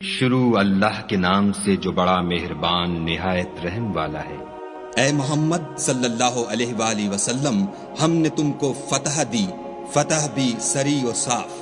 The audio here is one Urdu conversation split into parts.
شروع اللہ کے نام سے جو بڑا مہربان نہایت رحم والا ہے۔ اے محمد صلی اللہ علیہ وآلہ وسلم، ہم نے تم کو فتح دی، فتح بھی سری و صاف،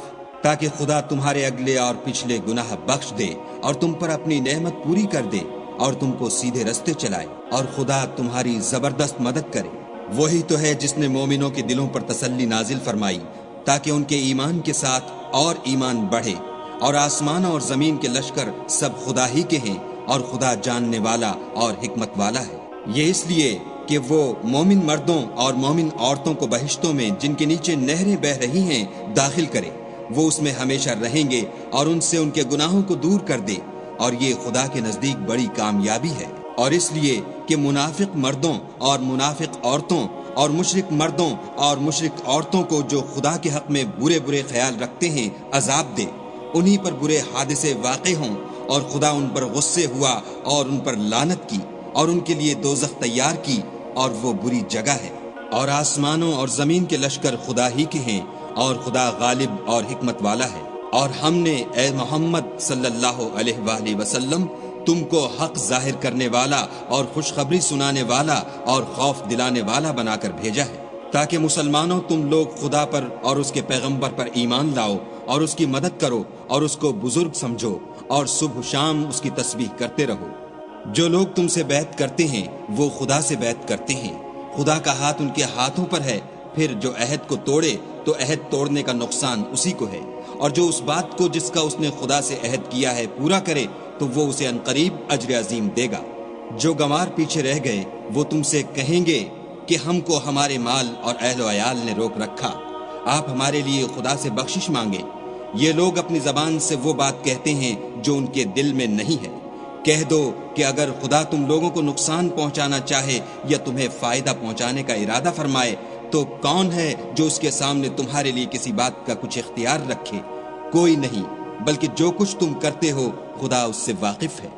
تاکہ خدا تمہارے اگلے اور پچھلے گناہ بخش دے اور تم پر اپنی نعمت پوری کر دے اور تم کو سیدھے رستے چلائے، اور خدا تمہاری زبردست مدد کرے۔ وہی تو ہے جس نے مومنوں کے دلوں پر تسلی نازل فرمائی تاکہ ان کے ایمان کے ساتھ اور ایمان بڑھے، اور آسمان اور زمین کے لشکر سب خدا ہی کے ہیں، اور خدا جاننے والا اور حکمت والا ہے۔ یہ اس لیے کہ وہ مومن مردوں اور مومن عورتوں کو بہشتوں میں جن کے نیچے نہریں بہہ رہی ہیں داخل کرے، وہ اس میں ہمیشہ رہیں گے اور ان سے ان کے گناہوں کو دور کر دے، اور یہ خدا کے نزدیک بڑی کامیابی ہے۔ اور اس لیے کہ منافق مردوں اور منافق عورتوں اور مشرک مردوں اور مشرک عورتوں کو جو خدا کے حق میں برے برے خیال رکھتے ہیں عذاب دے، انہی پر برے حادثے واقع ہوں، اور خدا ان پر غصے ہوا اور ان پر لعنت کی، اور ان کے لیے دوزخ تیار کی، اور وہ بری جگہ ہے۔ اور آسمانوں اور زمین کے لشکر خدا ہی کے ہیں، اور خدا غالب اور حکمت والا ہے۔ اور ہم نے اے محمد صلی اللہ علیہ وآلہ وسلم تم کو حق ظاہر کرنے والا اور خوشخبری سنانے والا اور خوف دلانے والا بنا کر بھیجا ہے، تاکہ مسلمانوں تم لوگ خدا پر اور اس کے پیغمبر پر ایمان لاؤ اور اس کی مدد کرو اور اس کو بزرگ سمجھو، اور صبح شام اس کی تسبیح کرتے رہو۔ جو لوگ تم سے بیعت کرتے ہیں وہ خدا سے بیعت کرتے ہیں، خدا کا ہاتھ ان کے ہاتھوں پر ہے۔ پھر جو عہد کو توڑے تو عہد توڑنے کا نقصان اسی کو ہے، اور جو اس بات کو جس کا اس نے خدا سے عہد کیا ہے پورا کرے تو وہ اسے عنقریب اجر عظیم دے گا۔ جو گنوار پیچھے رہ گئے وہ تم سے کہیں گے کہ ہم کو ہمارے مال اور اہل و عیال نے روک رکھا، آپ ہمارے لیے خدا سے بخشش مانگے۔ یہ لوگ اپنی زبان سے وہ بات کہتے ہیں جو ان کے دل میں نہیں ہے۔ کہہ دو کہ اگر خدا تم لوگوں کو نقصان پہنچانا چاہے یا تمہیں فائدہ پہنچانے کا ارادہ فرمائے تو کون ہے جو اس کے سامنے تمہارے لیے کسی بات کا کچھ اختیار رکھے؟ کوئی نہیں، بلکہ جو کچھ تم کرتے ہو خدا اس سے واقف ہے۔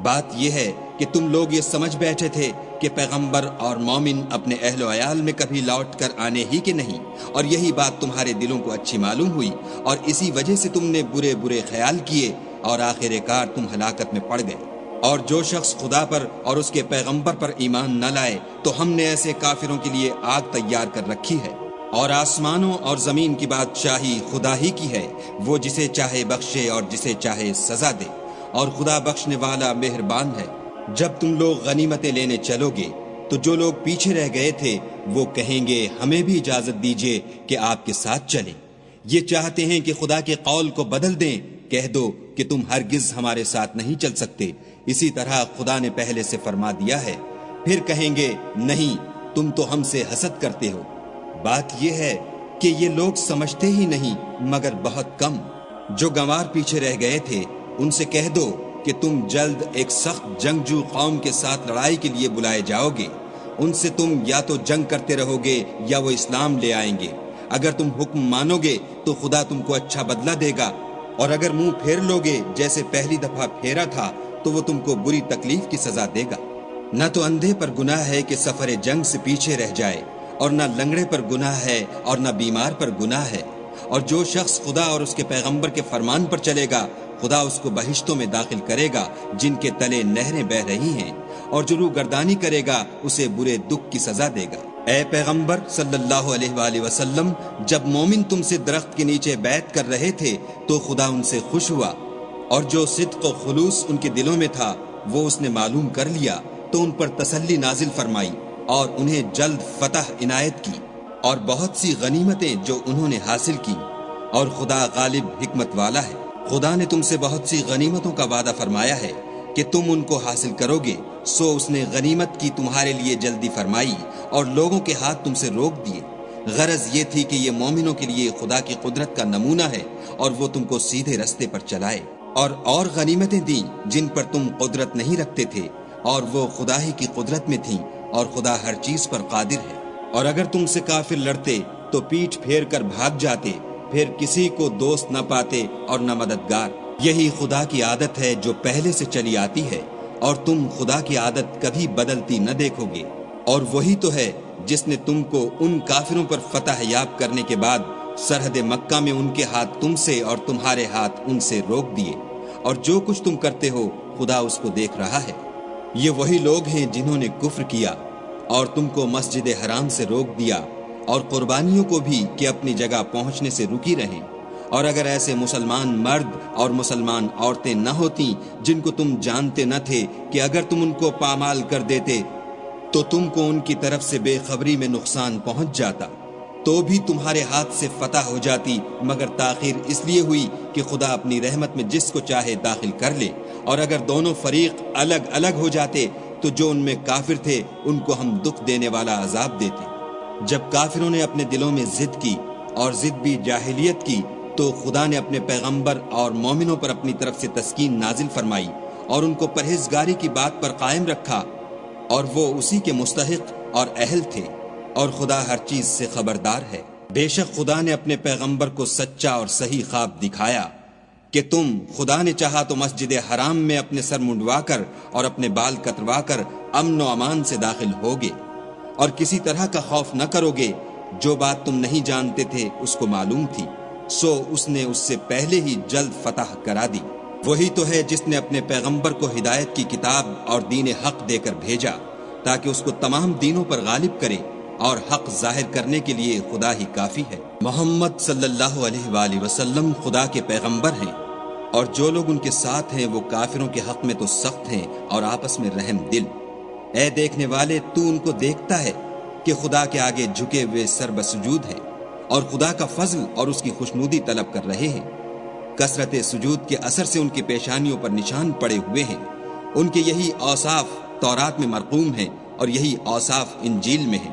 بات یہ ہے کہ تم لوگ یہ سمجھ بیٹھے تھے کہ پیغمبر اور مومن اپنے اہل و عیال میں کبھی لوٹ کر آنے ہی کے نہیں، اور یہی بات تمہارے دلوں کو اچھی معلوم ہوئی، اور اسی وجہ سے تم نے برے برے خیال کیے اور آخر کار تم ہلاکت میں پڑ گئے۔ اور جو شخص خدا پر اور اس کے پیغمبر پر ایمان نہ لائے تو ہم نے ایسے کافروں کے لیے آگ تیار کر رکھی ہے۔ اور آسمانوں اور زمین کی بادشاہی خدا ہی کی ہے، وہ جسے چاہے بخشے اور جسے چاہے سزا دے، اور خدا بخشنے والا مہربان ہے۔ جب تم لوگ غنیمتیں لینے چلو گے تو جو لوگ پیچھے رہ گئے تھے وہ کہیں گے ہمیں بھی اجازت دیجیے کہ آپ کے ساتھ چلیں۔ یہ چاہتے ہیں کہ خدا کے قول کو بدل دیں، کہہ دو کہ تم ہرگز ہمارے ساتھ نہیں چل سکتے، اسی طرح خدا نے پہلے سے فرما دیا ہے۔ پھر کہیں گے نہیں، تم تو ہم سے حسد کرتے ہو۔ بات یہ ہے کہ یہ لوگ سمجھتے ہی نہیں مگر بہت کم۔ جو گنوار پیچھے رہ گئے تھے ان سے کہہ دو کہ تم جلد ایک سخت جنگجو قوم کے ساتھ لڑائی کے لیے بلائے جاؤ گے، ان سے تم یا تو جنگ کرتے رہو گے یا وہ اسلام لے آئیں گے۔ اگر تم حکم مانو گے تو خدا تم کو اچھا بدلہ دے گا، اور اگر منہ پھیر لو گے جیسے پہلی دفعہ پھیرا تھا تو وہ تم کو بری تکلیف کی سزا دے گا۔ نہ تو اندھے پر گناہ ہے کہ سفر جنگ سے پیچھے رہ جائے، اور نہ لنگڑے پر گناہ ہے اور نہ بیمار پر گناہ ہے۔ اور جو شخص خدا اور اس کے پیغمبر کے فرمان پر چلے گا خدا اس کو بہشتوں میں داخل کرے گا جن کے تلے نہریں بہ رہی ہیں، اور جو روگردانی کرے گا اسے برے دکھ کی سزا دے گا۔ اے پیغمبر صلی اللہ علیہ وآلہ وسلم، جب مومن تم سے درخت کے نیچے بیعت کر رہے تھے تو خدا ان سے خوش ہوا، اور جو صدق و خلوص ان کے دلوں میں تھا وہ اس نے معلوم کر لیا تو ان پر تسلی نازل فرمائی اور انہیں جلد فتح عنایت کی، اور بہت سی غنیمتیں جو انہوں نے حاصل کی، اور خدا غالب حکمت والا ہے۔ خدا نے تم سے بہت سی غنیمتوں کا وعدہ فرمایا ہے کہ تم ان کو حاصل کرو گے، سو اس نے غنیمت کی تمہارے لیے جلدی فرمائی اور لوگوں کے ہاتھ تم سے روک دیے۔ غرض یہ تھی کہ یہ مومنوں کے لیے خدا کی قدرت کا نمونہ ہے اور وہ تم کو سیدھے رستے پر چلائے، اور غنیمتیں دیں جن پر تم قدرت نہیں رکھتے تھے، اور وہ خدا ہی کی قدرت میں تھیں، اور خدا ہر چیز پر قادر ہے۔ اور اگر تم سے کافر لڑتے تو پیٹھ پھیر کر بھاگ جاتے، پھر کسی کو دوست نہ پاتے اور نہ مددگار۔ یہی خدا کی عادت ہے جو پہلے سے چلی آتی ہے، اور تم خدا کی عادت کبھی بدلتی نہ دیکھو گے۔ اور وہی تو ہے جس نے تم کو ان کافروں پر فتح یاب کرنے کے بعد سرحد مکہ میں ان کے ہاتھ تم سے اور تمہارے ہاتھ ان سے روک دیے، اور جو کچھ تم کرتے ہو خدا اس کو دیکھ رہا ہے۔ یہ وہی لوگ ہیں جنہوں نے کفر کیا اور تم کو مسجد حرام سے روک دیا اور قربانیوں کو بھی کہ اپنی جگہ پہنچنے سے رکی رہیں۔ اور اگر ایسے مسلمان مرد اور مسلمان عورتیں نہ ہوتیں جن کو تم جانتے نہ تھے کہ اگر تم ان کو پامال کر دیتے تو تم کو ان کی طرف سے بے خبری میں نقصان پہنچ جاتا، تو بھی تمہارے ہاتھ سے فتح ہو جاتی، مگر تاخیر اس لیے ہوئی کہ خدا اپنی رحمت میں جس کو چاہے داخل کر لے۔ اور اگر دونوں فریق الگ الگ ہو جاتے تو جو ان میں کافر تھے ان کو ہم دکھ دینے والا عذاب دیتے۔ جب کافروں نے اپنے دلوں میں ضد کی اور ضد بھی جاہلیت کی تو خدا نے اپنے پیغمبر اور مومنوں پر اپنی طرف سے تسکین نازل فرمائی اور ان کو پرہیزگاری کی بات پر قائم رکھا، اور وہ اسی کے مستحق اور اہل تھے، اور خدا ہر چیز سے خبردار ہے۔ بے شک خدا نے اپنے پیغمبر کو سچا اور صحیح خواب دکھایا کہ تم خدا نے چاہا تو مسجد حرام میں اپنے سر منڈوا کر اور اپنے بال کتروا کر امن و امان سے داخل ہوگے اور کسی طرح کا خوف نہ کرو گے۔ جو بات تم نہیں جانتے تھے اس کو معلوم تھی، سو اس نے اس سے پہلے ہی جلد فتح کرا دی۔ وہی تو ہے جس نے اپنے پیغمبر کو ہدایت کی کتاب اور دین حق دے کر بھیجا تاکہ اس کو تمام دینوں پر غالب کرے، اور حق ظاہر کرنے کے لیے خدا ہی کافی ہے۔ محمد صلی اللہ علیہ وآلہ وسلم خدا کے پیغمبر ہیں، اور جو لوگ ان کے ساتھ ہیں وہ کافروں کے حق میں تو سخت ہیں اور آپس میں رحم دل۔ اے دیکھنے والے، تو ان کو دیکھتا ہے کہ خدا کے آگے جھکے ہوئے سر بسجود ہیں اور خدا کا فضل اور اس کی خوشنودی طلب کر رہے ہیں۔ کثرت سجود کے اثر سے ان کی پیشانیوں پر نشان پڑے ہوئے ہیں۔ ان کے یہی اوصاف تورات میں مرقوم ہیں اور یہی اوصاف انجیل میں ہیں۔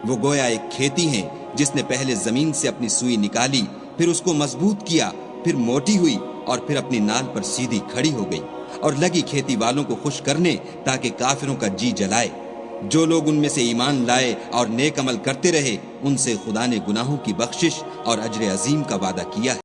وہ گویا ایک کھیتی ہیں جس نے پہلے زمین سے اپنی سوئی نکالی، پھر اس کو مضبوط کیا، پھر موٹی ہوئی اور پھر اپنی نال پر سیدھی کھڑی ہو گئی، اور لگی کھیتی والوں کو خوش کرنے تاکہ کافروں کا جی جلائے۔ جو لوگ ان میں سے ایمان لائے اور نیک عمل کرتے رہے ان سے خدا نے گناہوں کی بخشش اور اجر عظیم کا وعدہ کیا ہے۔